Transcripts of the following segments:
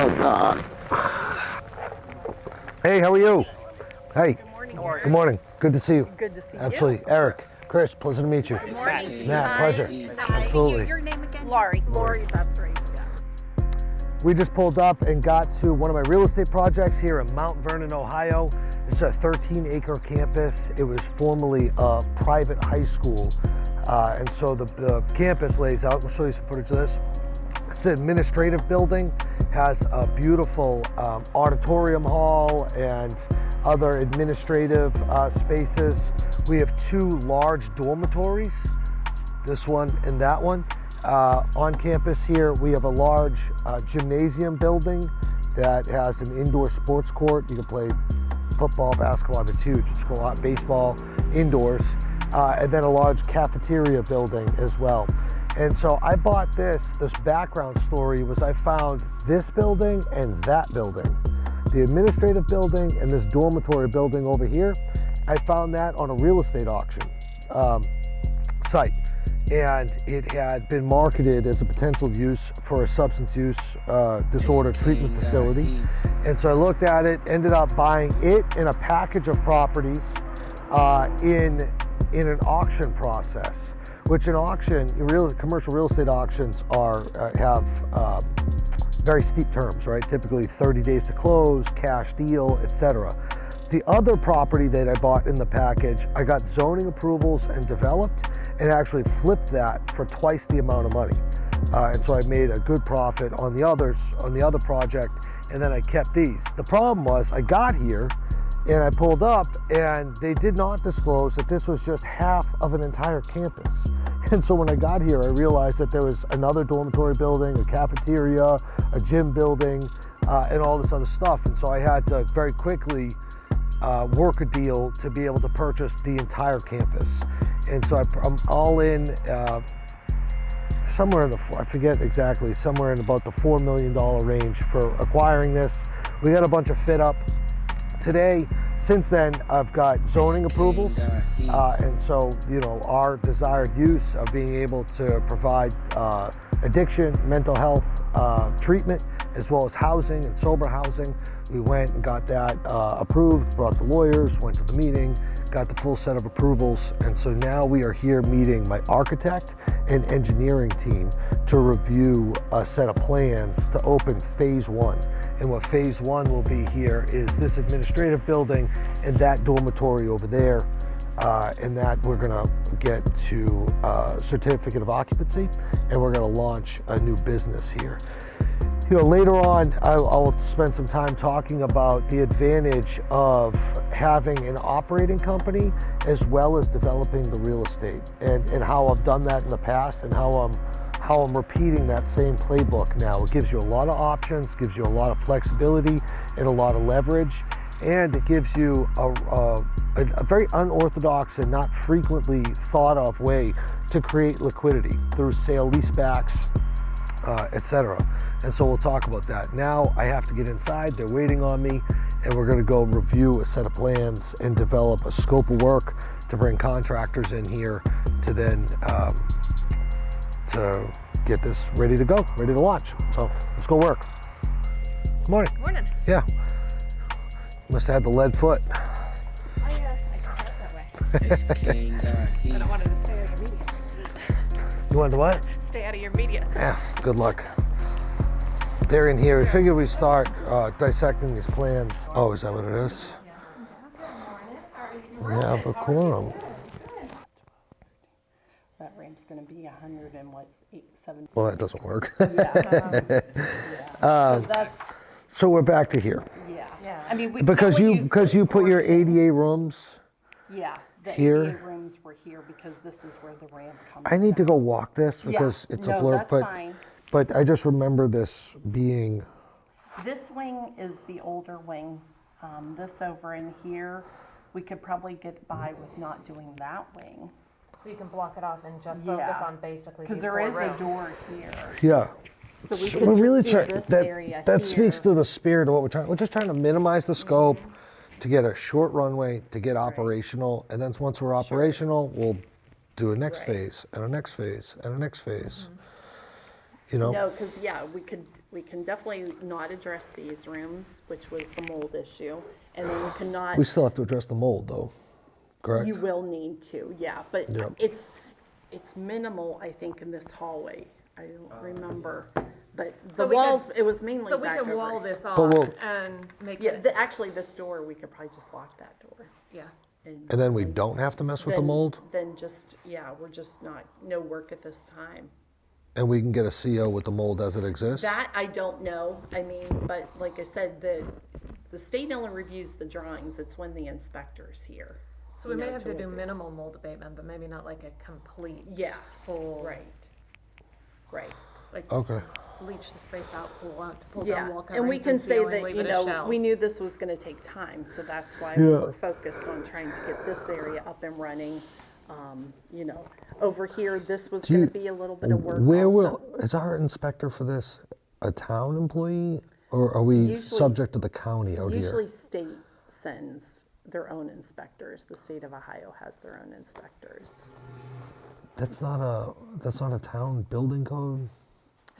Oh, God. Hey, how are you? Hey. Good morning. Good morning. Good to see you. Good to see you. Absolutely. Eric, Chris, pleasure to meet you. Good morning. Matt, Hi. pleasure. Hi. Absolutely. Your name again? Lori, that's right. Yeah. We just pulled up and got to one of my real estate projects here in Mount Vernon, Ohio. This is a 13-acre campus. It was formerly a private high school. And so the campus lays out, we'll show you some footage of this. It's an administrative building, has a beautiful auditorium hall and other administrative spaces. We have two large dormitories, this one and that one. On campus here, we have a large gymnasium building that has an indoor sports court. You can play football, basketball, it's huge. It's a lot, baseball, indoors. And then a large cafeteria building as well. And so I bought this background story was I found this building and that building. The administrative building and this dormitory building over here, I found that on a real estate auction site. And it had been marketed as a potential use for a substance use disorder treatment facility. And so I looked at it, ended up buying it in a package of properties in an auction process, which an auction, commercial real estate auctions have very steep terms, right? Typically 30 days to close, cash deal, etc. The other property that I bought in the package, I got zoning approvals and developed, and actually flipped that for twice the amount of money. And so I made a good profit on the other project, and then I kept these. The problem was I got here and I pulled up and they did not disclose that this was just half of an entire campus. And so when I got here, I realized that there was another dormitory building, a cafeteria, a gym building, and all this other stuff. And so I had to very quickly work a deal to be able to purchase the entire campus. And so I'm all in somewhere in I forget exactly, somewhere in about the $4 million range for acquiring this. We got a bunch of fit up today. Since then, I've got zoning approvals. And so, our desired use of being able to provide addiction, mental health treatment, as well as housing and sober housing. We went and got that approved, brought the lawyers, went to the meeting, got the full set of approvals. And so now we are here meeting my architect and engineering team to review a set of plans to open phase one. And what phase one will be here is this administrative building and that dormitory over there. And that we're gonna get to certificate of occupancy, and we're gonna launch a new business here. Later on, I'll spend some time talking about the advantage of having an operating company as well as developing the real estate, and how I've done that in the past, and how I'm repeating that same playbook now. It gives you a lot of options, gives you a lot of flexibility and a lot of leverage, and it gives you a very unorthodox and not frequently thought of way to create liquidity through sale leasebacks, etc. And so we'll talk about that. Now I have to get inside, they're waiting on me, and we're gonna go review a set of plans and develop a scope of work to bring contractors in here to then to get this ready to go, ready to launch. So let's go work. Good morning. Morning. Yeah. Must have had the lead foot. Oh yeah, I thought that way. And I wanted to stay out of your media. You wanted to what? Stay out of your media. Yeah, good luck. They're in here. We figured we start dissecting these plans. Oh, is that what it is? We have a quorum. That ramp's gonna be 100 and what's 870. Well, that doesn't work. Yeah. So that's, So we're back to here. yeah. Yeah. I mean, we Because can only you use the put your portion. ADA rooms. Yeah, the here. ADA rooms were here because this is where the ramp comes I need to down. go walk this because Yeah. it's No, a blur. that's fine. But I just remember this being. This wing is the older wing. This over in here, we could probably get by with not doing that wing. So you can block it off and just focus Yeah. on basically Because these there 4 is rooms. a door here. Yeah. So we So could we're just really do trying. this That area speaks here. to the spirit of what we're trying. We're just trying to minimize the scope, to get a short runway, to get operational, and then once we're operational, we'll do a next phase and a next phase and a next phase. you know? No, because, yeah, we can definitely not address these rooms, which was the mold issue. And then we cannot, We still have to address the mold though, correct? you will need to, yeah. But Yep. it's minimal, I think, in this hallway. I don't remember. But So the we walls, could- it was mainly So we back can wall over. this But off we'll- and make Yeah, it, actually, this door, we could probably just lock that door. yeah. And then we don't have to mess with the then- mold? Then just, yeah, we're just not, no work at this time. And we can get a CO with the mold as it exists? That, I don't know. I mean, but like I said, the state only reviews the drawings. It's when the inspector's here. So we you may know, have to look do this. minimal mold abatement, but maybe not like a complete. Yeah, Full. right. Right. Like Okay. bleach the space out, pull Yeah, down wall coverings and we can say ceiling, that, leave you it a know, shell. we knew this was gonna take time, so that's why we Yeah. were focused on trying to get this area up and running. You know, over here, this was Do you- gonna be a little bit of work Where will, also. is our inspector for this a town employee? Or are we Usually- subject to the county out here? Usually state sends their own inspectors. The state of Ohio has their own inspectors. That's not a town building code?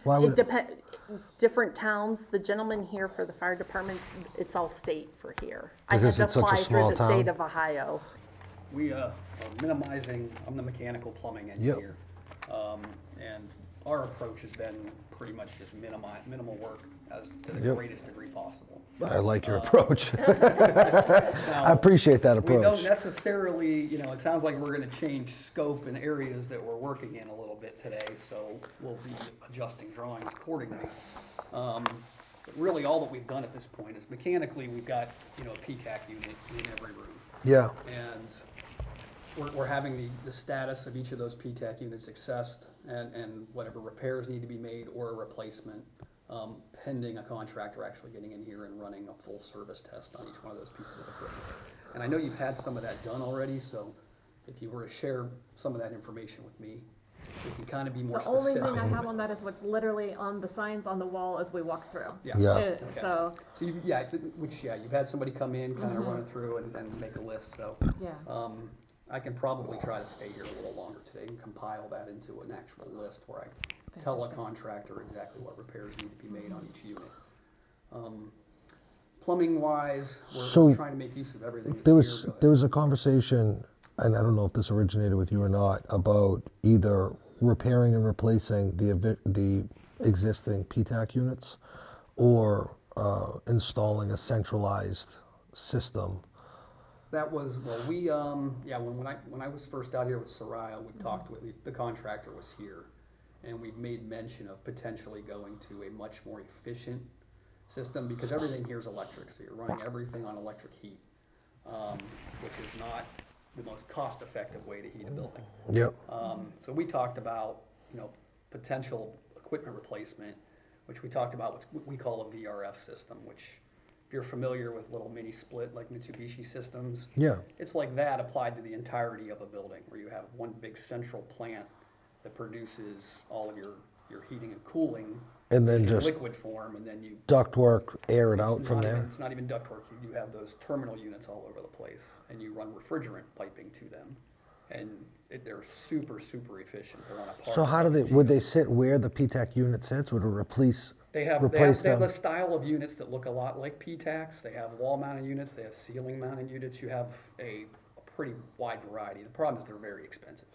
Why It would, depends, different towns, the gentleman here for the fire departments, it's all state for here. Because I it's had such to a apply small through the state town? of Ohio. We are minimizing, I'm the mechanical plumbing engineer. And our approach has been pretty much just minimal work as to the Yep. greatest degree possible. I like your approach. I appreciate that We don't approach. necessarily, you know, it sounds like we're gonna change scope and areas that we're working in a little bit today, so we'll be adjusting drawings accordingly. But really, all that we've done at this point is mechanically, we've got, you know, a PTAC unit in every room. Yeah, And we're having the status of each of those PTAC units assessed and whatever repairs need to be made or a replacement, pending a contractor actually getting in here and running a full service test on each one of those pieces of equipment. And I know you've had some of that done already, so if you were to share some of that information with me, we can kind of be more The only specific. thing I have on that is what's literally on the signs on the wall as we walk through. Yeah. Okay. So, So you've you've had somebody come in, kind of run it through and make a list, so. yeah. I can probably try to stay here a little longer today and compile that into an actual list where I tell a contractor exactly what repairs need to be made on each unit. Plumbing wise, So, we're trying to make use of everything that's there here. was, Go ahead. there was a conversation, and I don't know if this originated with you or not, about either repairing and replacing the existing PTAC units or installing a centralized system. That was, well, when I was first out here with Soraya, we talked with, the contractor was here. And we made mention of potentially going to a much more efficient system because everything here is electric. So you're running everything on electric heat, which is not the most cost-effective way to heat a building. Yep. So we talked about, you know, potential equipment replacement, which we talked about what we call a VRF system, which if you're familiar with little mini split like Mitsubishi systems, Yeah. it's like that applied to the entirety of a building where you have one big central plant that produces all of your heating and cooling And then in just liquid form, and then you ductwork, air it it's out from not there. even- It's not even ductwork. You have those terminal units all over the place, and you run refrigerant piping to them, and they're super, super efficient. They're on a par So with how do they, anything would they else. sit where the PTAC unit sits? Would it replace They have them? a style of units that look a lot like PTACs. They have wall-mounted units. They have ceiling-mounted units. You have a pretty wide variety. The problem is they're very expensive.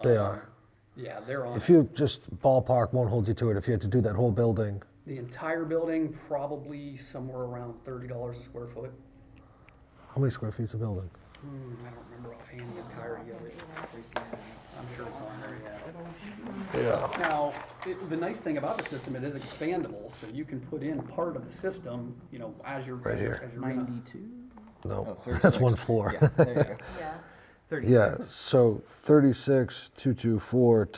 They are. Yeah, they're on If you just ballpark, won't hold you to it, if you had to do that whole building, the entire building, probably somewhere around $30 a square foot. how many square feet is a building? I don't remember offhand the entirety of it. I'm sure it's on there, yeah. Yeah. Now, the nice thing about the system, it is expandable, so you can put in part of the system, you know, as you're. Right here. As you're gonna- 92? No, Oh, that's 36. one floor. Yeah, there you go. Yeah. 36. Yeah, so 36, 224,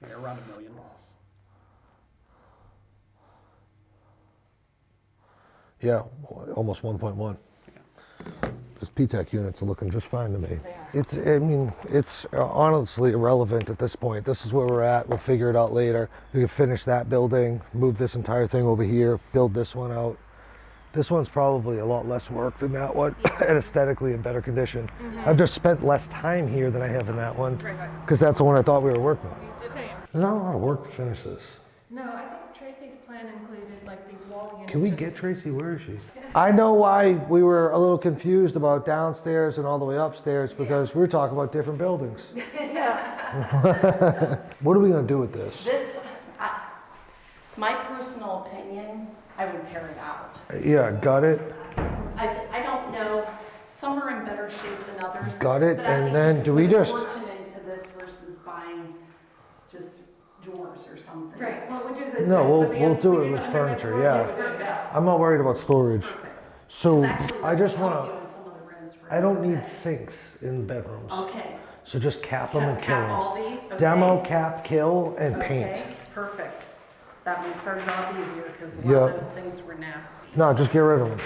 Yeah, around $1 million. yeah, almost 1.1. Those PTAC units are looking just fine to me. It's honestly irrelevant at this point. This is where we're at. We'll figure it out later. We can finish that building, move this entire thing over here, build this one out. This one's probably a lot less work than that one, and aesthetically in better condition. I've just spent less time here than I have in that one, Right. because that's the one I thought we were working on. Same. There's not a lot of work to finish this. No, I think Tracy's plan included like these wall units. Can we get Tracy? Where is she? I know why we were a little confused about downstairs and all the way upstairs because we were talking about different buildings. What are we gonna do with this? This, my personal opinion, I would tear it out. Yeah, gut it, I don't know, some are in better shape than others. gut it, but I and think then if do you we put a just, fortune into this versus buying just drawers or something. Right, well, we do the. No, the we'll do we it with the furniture, underbed yeah. floor, we would do that. I'm not worried about storage. So Actually, I just they'll help wanna, you in some of the rooms for I don't this need day. sinks in bedrooms. Okay. So just cap them and kill Cap them. all these? Okay. Demo, cap, kill, and paint. Okay, perfect. That makes our job easier because a lot Yep. of those things were nasty. No, just get rid of them.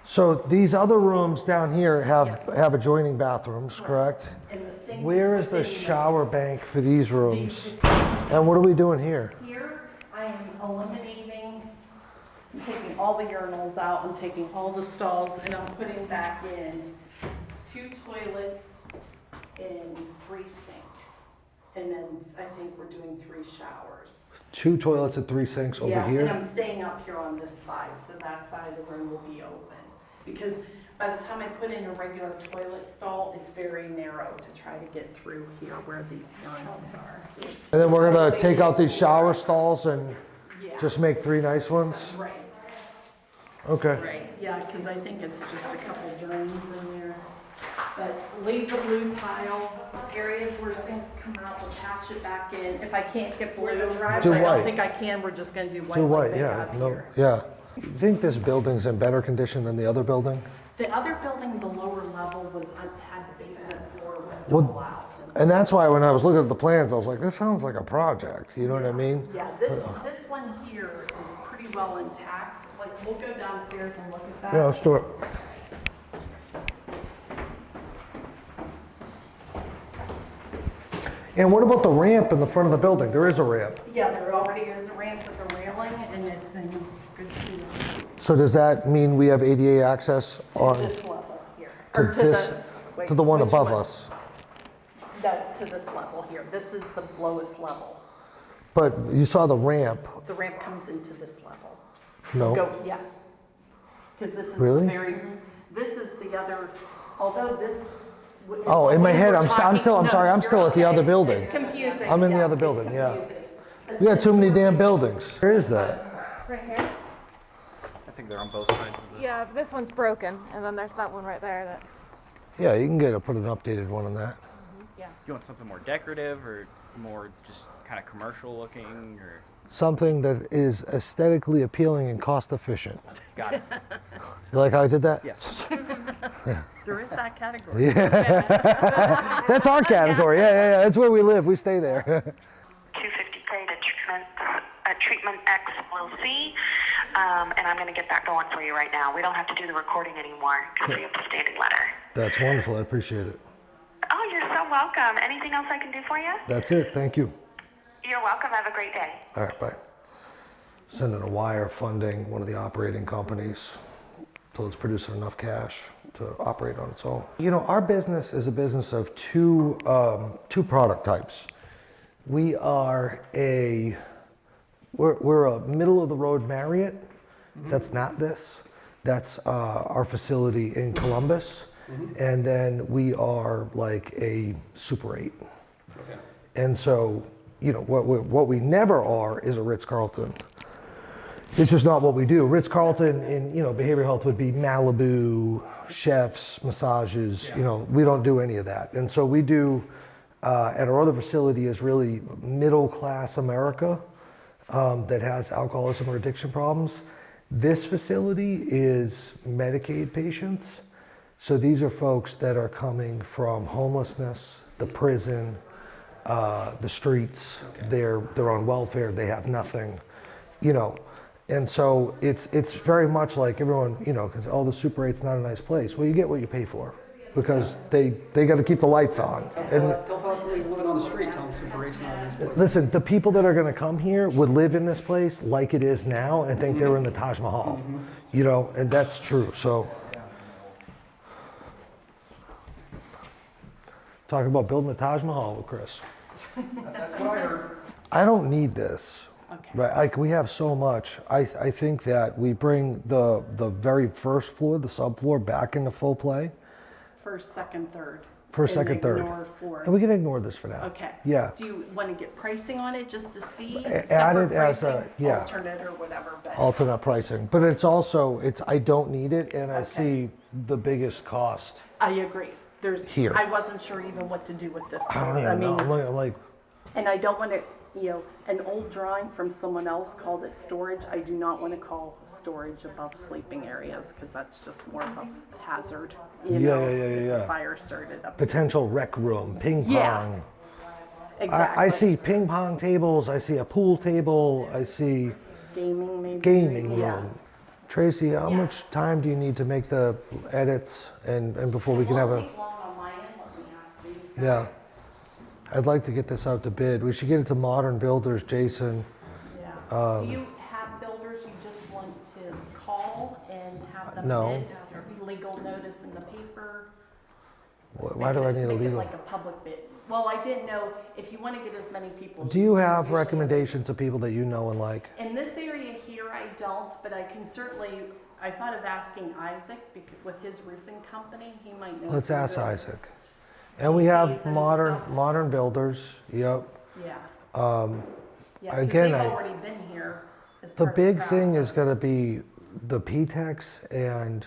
So these other rooms down here Yes. have adjoining bathrooms, correct? And the sink Where is the within shower bank for these rooms? these- And what are we doing here? Here, I am eliminating, I'm taking all the urinals out, I'm taking all the stalls, and I'm putting back in 2 toilets and 3 sinks. And then I think we're doing 3 showers. 2 toilets and 3 sinks over Yeah, and here? I'm staying up here on this side, so that side of the room will be open. Because by the time I put in a regular toilet stall, it's very narrow to try to get through here where these urinals are. And then we're gonna take out these shower stalls and Yeah. just make 3 nice ones? Right, Okay. right, yeah, because I think it's just a couple drains in there. But leave the blue tile, areas where sinks come out, we'll patch it back in. If I can't get blue, Do which I white. don't think I can, we're just gonna do white Do like white, they yeah, have no, here. yeah. You think this building's in better condition than the other building? The other building, the lower level was, had the basement floor with Well, all out. And that's why when I was looking at the plans, I was like, this sounds like a project, you know what I mean? Yeah, this one here is pretty well intact. Like, we'll go downstairs and look at that. Yeah, let's do it. And what about the ramp in the front of the building? There is a ramp. Yeah, there already is a ramp with a railing, and it's in good shape. So does that mean we have ADA access on, This level here. to Or this, wait, to the one which above us? To this level here. This is the lowest level. But you saw the ramp, The ramp comes into this level. no? Go, yeah. Because this is Really? this is the other, although this. is Oh, the in my way head, we're I'm talking- still, I'm no, sorry, I'm you're still at the okay. other building. It's confusing. I'm in the yeah, other it's building, yeah. confusing. We got too many damn buildings. Where is that? Right here? I think they're on both sides of the. Yeah, this one's broken, and then there's that one right there that, Yeah, you can put an updated one on that. yeah. You want something more decorative or more just kind of commercial looking or? Something that is aesthetically appealing and cost efficient. Got it. You like how I did that? Yes. There is that category. That's our category. Yeah. That's where we live. We stay there. 250K to treatment X LLC, and I'm going to get that going for you right now. We don't have to do the recording anymore because we have the standing letter. That's wonderful. I appreciate it. Oh, you're so welcome. Anything else I can do for you? That's it. Thank you. You're welcome. Have a great day. All right, bye. Sending a wire funding one of the operating companies till it's producing enough cash to operate on its own. You know, our business is a business of two product types. We are we're a middle of the road Marriott. That's not this. That's our facility in Columbus. And then we are like a Super 8. Okay. And so, you know, what we never are is a Ritz-Carlton. It's just not what we do. Ritz-Carlton in, you know, behavioral health would be Malibu, chefs, massages, you know, we don't do any of that. And so we do, at our other facility is really middle-class America that has alcoholism or addiction problems. This facility is Medicaid patients. So these are folks that are coming from homelessness, the prison, the streets. They're on welfare. They have nothing, you know. And so it's very much like everyone, you know, because the Super 8's not a nice place. Well, you get what you pay for, because they got to keep the lights on. And Tell somebody living on the street, tell them Super 8's not a nice place. listen, the people that are going to come here would live in this place like it is now and think they were in the Taj Mahal, you know, and that's true. So. Talking about building the Taj Mahal with Chris. That's what I heard. I don't need this. Okay. Right, like we have so much. I think that we bring the very first floor, the subfloor, back into full play. First, second, third. First, and second, third. Ignore four. And we can ignore this for now. Okay. Yeah. Do you want to get pricing on it just to see? Add Separate it as a- pricing, yeah. Alternate or whatever, but. Alternate pricing, but it's also, I don't need it, and I Okay. see the biggest cost. I agree. Here. I wasn't sure even what to do with this. I don't even know. I'm like, And I don't want to, an old drawing from someone else called it storage. I do not want to call storage above sleeping areas because that's just more of a hazard, Yeah. if a fire started up. potential rec room, ping pong. Yeah. Exactly. I see ping pong tables, I see a pool table, I see Gaming maybe. gaming Yeah. room. Tracy, how much time do you need to make the edits and before we can have a, Won't take long on my end, let me ask these guys. yeah. I'd like to get this out to bid. We should get it to Modern Builders, Jason. Yeah. Do you have builders you just want to call and have them No. bid? There be legal notice in the paper? Why do I need a Make it legal? like a public bid. Well, I didn't know if you want to get as many people. as Do you can, have usually- recommendations of people that you know and like? In this area here, I don't, but I can certainly, I thought of asking Isaac with his roofing company, he might know. Let's some ask good- Isaac. And we have GCs and modern stuff. builders, yep. Yeah. Yeah, 'cause again, they've I- already been here as The part of big thing is process. gonna be the P-Tex and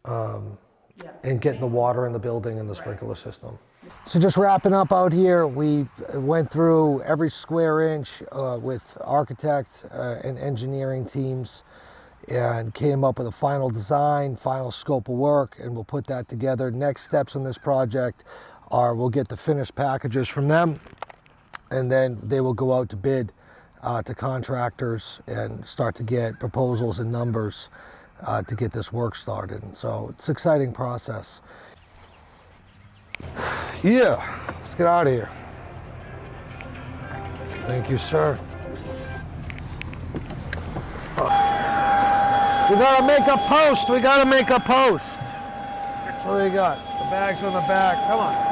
Yes. getting the water in the building and the sprinkler system. So just wrapping up out here, we went through every square inch with architects and engineering teams and came up with a final design, final scope of work, and we'll put that together. Next steps on this project are we'll get the finished packages from them, and then they will go out to bid to contractors and start to get proposals and numbers to get this work started. And so it's an exciting process. Yeah, let's get out of here. Thank you, sir. We gotta make a post. We gotta make a post. What do we got? The bags on the back. Come on.